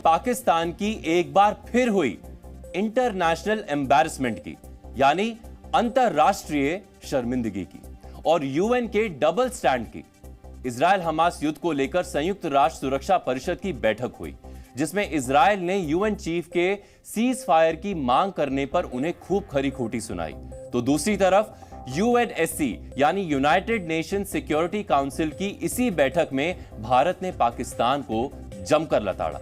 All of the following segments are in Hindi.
पाकिस्तान की एक बार फिर हुई इंटरनेशनल एम्बैरसमेंट की, यानी अंतरराष्ट्रीय शर्मिंदगी की, और यूएन के डबल स्टैंड की। इजरायल हमास युद्ध को लेकर संयुक्त राष्ट्र सुरक्षा परिषद की बैठक हुई, जिसमें इजरायल ने यूएन चीफ के सीज फायर की मांग करने पर उन्हें खूब खरी खोटी सुनाई। तो दूसरी तरफ यूएनएससी यानी यूनाइटेड नेशन सिक्योरिटी काउंसिल की इसी बैठक में भारत ने पाकिस्तान को जमकर लताड़ा।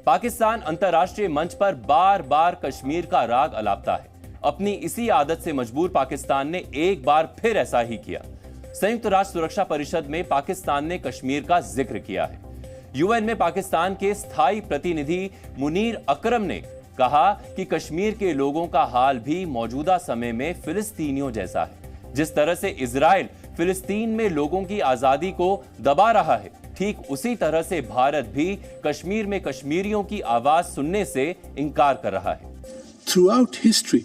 पाकिस्तान अंतर्राष्ट्रीय मंच पर बार बार कश्मीर का राग अलापता है। अपनी इसी आदत से मजबूर पाकिस्तान ने एक बार फिर ऐसा ही किया। संयुक्त राष्ट्र सुरक्षा परिषद में पाकिस्तान ने कश्मीर का जिक्र किया है। यूएन में पाकिस्तान के स्थायी प्रतिनिधि मुनीर अकरम ने कहा कि कश्मीर के लोगों का हाल भी मौजूदा समय में फिलिस्तीनियों जैसा है। जिस तरह से इजराइल फिलिस्तीन में लोगों की आजादी को दबा रहा है, ठीक उसी तरह से भारत भी कश्मीर में कश्मीरियों की आवाज सुनने से इनकार कर रहा है। Throughout history,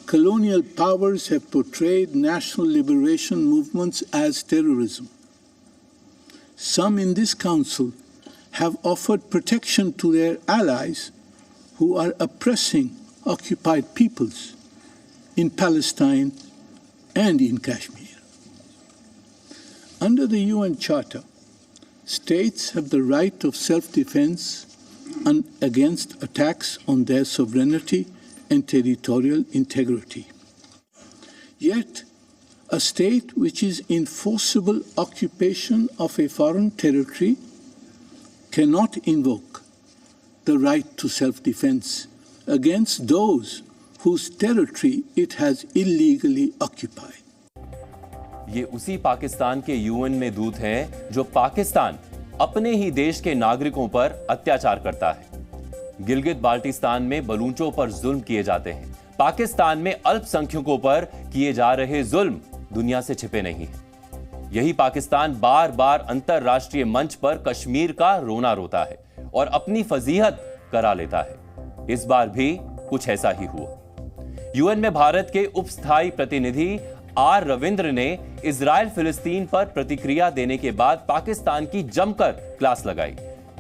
colonial powers have portrayed national liberation movements as terrorism. Some in this council have offered protection to their allies who are oppressing occupied peoples in Palestine and in Kashmir. Under the UN Charter, states have the right of self-defense against attacks on their sovereignty and territorial integrity. Yet, a state which is in forcible occupation of a foreign territory cannot invoke the right to self-defense against those whose territory it has illegally occupied. ये उसी पाकिस्तान के यूएन में दूत हैं जो पाकिस्तान अपने ही देश के नागरिकों पर अत्याचार करता है। गिलगित बाल्टिस्तान में बलूचों पर जुल्म किए जाते हैं। पाकिस्तान में अल्पसंख्यकों पर किए जा रहे जुल्म दुनिया से छिपे नहीं है। यही पाकिस्तान बार बार अंतरराष्ट्रीय मंच पर कश्मीर का रोना रोता है और अपनी फजीहत करा लेता है। इस बार भी कुछ ऐसा ही हुआ। यूएन में भारत के उप स्थायी प्रतिनिधि आर रविंद्र ने इजराइल फिलिस्तीन पर प्रतिक्रिया देने के बाद पाकिस्तान की जमकर क्लास लगाई।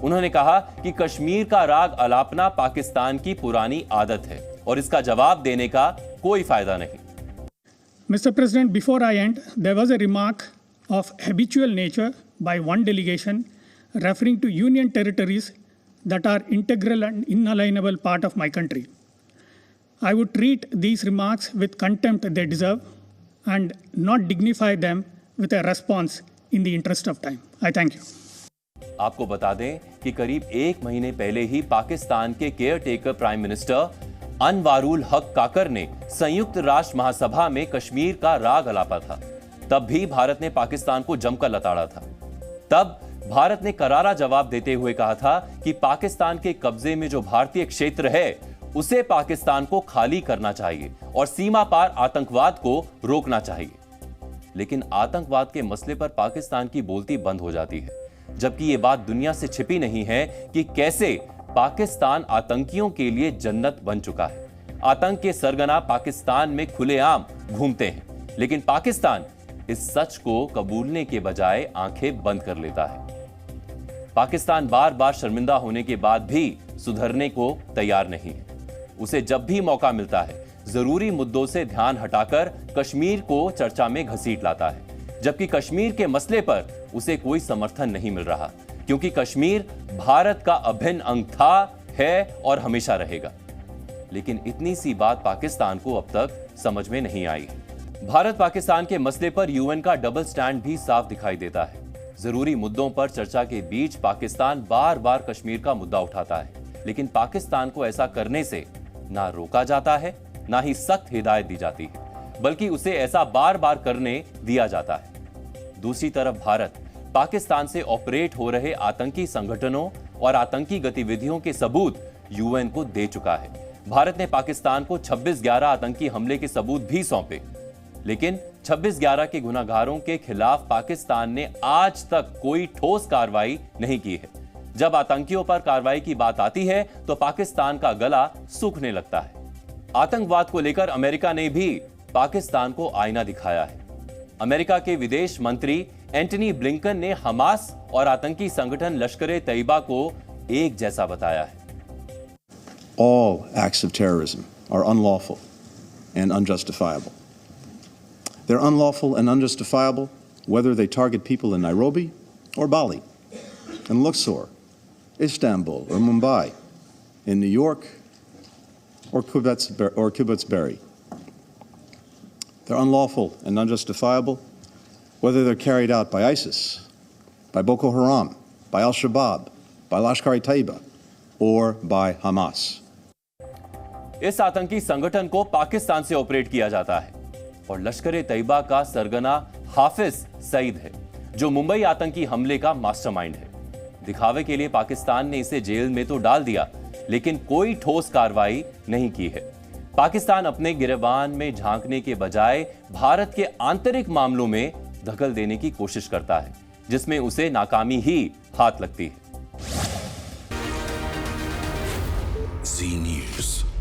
उन्होंने कहा कि कश्मीर का राग अलापना पाकिस्तान की पुरानी आदत है और इसका जवाब देने का कोई फायदा नहीं। Mr. President, before I end, there was a remark of habitual nature by one delegation referring to union territories that are integral and inalienable part of my country. I would treat these remarks with contempt they deserve and not dignify them with a response in the interest of time. I thank you. आपको बता दें कि करीब एक महीने पहले ही पाकिस्तान के care taker prime minister Anwarul हक काकर ने संयुक्त राष्ट्र महासभा में कश्मीर का राग अलापा था। तब भी भारत ने पाकिस्तान को जमकर लताड़ा था। तब भारत ने करारा जवाब देते हुए कहा था कि पाकिस्तान के कब्जे में जो भारतीय क्षेत्र है उसे पाकिस्तान को खाली करना चाहिए और सीमा पार आतंकवाद को रोकना चाहिए। लेकिन आतंकवाद के मसले पर पाकिस्तान की बोलती बंद हो जाती है, जबकि यह बात दुनिया से छिपी नहीं है कि कैसे पाकिस्तान आतंकियों के लिए जन्नत बन चुका है। आतंक के सरगना पाकिस्तान में खुलेआम घूमते हैं, लेकिन पाकिस्तान इस सच को कबूलने के बजाय आंखें बंद कर लेता है। पाकिस्तान बार बार शर्मिंदा होने के बाद भी सुधरने को तैयार नहीं है। उसे जब भी मौका मिलता है जरूरी मुद्दों से ध्यान हटाकर कश्मीर को चर्चा में घसीट लाता है, जबकि कश्मीर के मसले पर उसे कोई समर्थन नहीं मिल रहा, क्योंकि कश्मीर भारत का अभिन्न अंग था, है और हमेशा रहेगा। लेकिन इतनी सी बात पाकिस्तान को अब तक समझ में नहीं आई है। भारत पाकिस्तान के मसले पर यूएन का डबल स्टैंड भी साफ दिखाई देता है। जरूरी मुद्दों पर चर्चा के बीच पाकिस्तान बार बार कश्मीर का मुद्दा उठाता है, लेकिन पाकिस्तान को ऐसा करने से ना रोका जाता है, ना ही सख्त हिदायत दी जाती है, बल्कि उसे ऐसा बार बार करने दिया जाता है। दूसरी तरफ भारत पाकिस्तान से ऑपरेट हो रहे आतंकी संगठनों और आतंकी गतिविधियों के सबूत यूएन को दे चुका है। भारत ने पाकिस्तान को 26/11 आतंकी हमले के सबूत भी सौंपे, लेकिन 26/11 के गुनहगारों के खिलाफ पाकिस्तान ने आज तक कोई ठोस कार्रवाई नहीं की है। जब आतंकियों पर कार्रवाई की बात आती है तो पाकिस्तान का गला सूखने लगता है। आतंकवाद को लेकर अमेरिका ने भी पाकिस्तान को आईना दिखाया है। अमेरिका के विदेश मंत्री एंटनी ब्लिंकन ने हमास और आतंकी संगठन लश्कर-ए-तैयबा को एक जैसा बताया है। All acts of terrorism are unlawful and unjustifiable. They're unlawful and unjustifiable whether they target people in Nairobi or Bali, in Luxor, Istanbul or Mumbai, in New York or Kibbutz Berry. They're unlawful and unjustifiable whether they're carried out by ISIS, by Boko Haram, by Al-Shabaab, by Lashkar-e-Taiba, or by Hamas. इस आतंकी संगठन को पाकिस्तान से ऑपरेट किया जाता है और लश्कर-ए-तैयबा का सरगना हाफिज सईद है, जो मुंबई आतंकी हमले का मास्टरमाइंड है। दिखावे के लिए पाकिस्तान ने इसे जेल में तो डाल दिया, लेकिन कोई ठोस कार्रवाई नहीं की है। पाकिस्तान अपने गिरेबान में झांकने के बजाय भारत के आंतरिक मामलों में दखल देने की कोशिश करता है, जिसमें उसे नाकामी ही हाथ लगती है। Z News.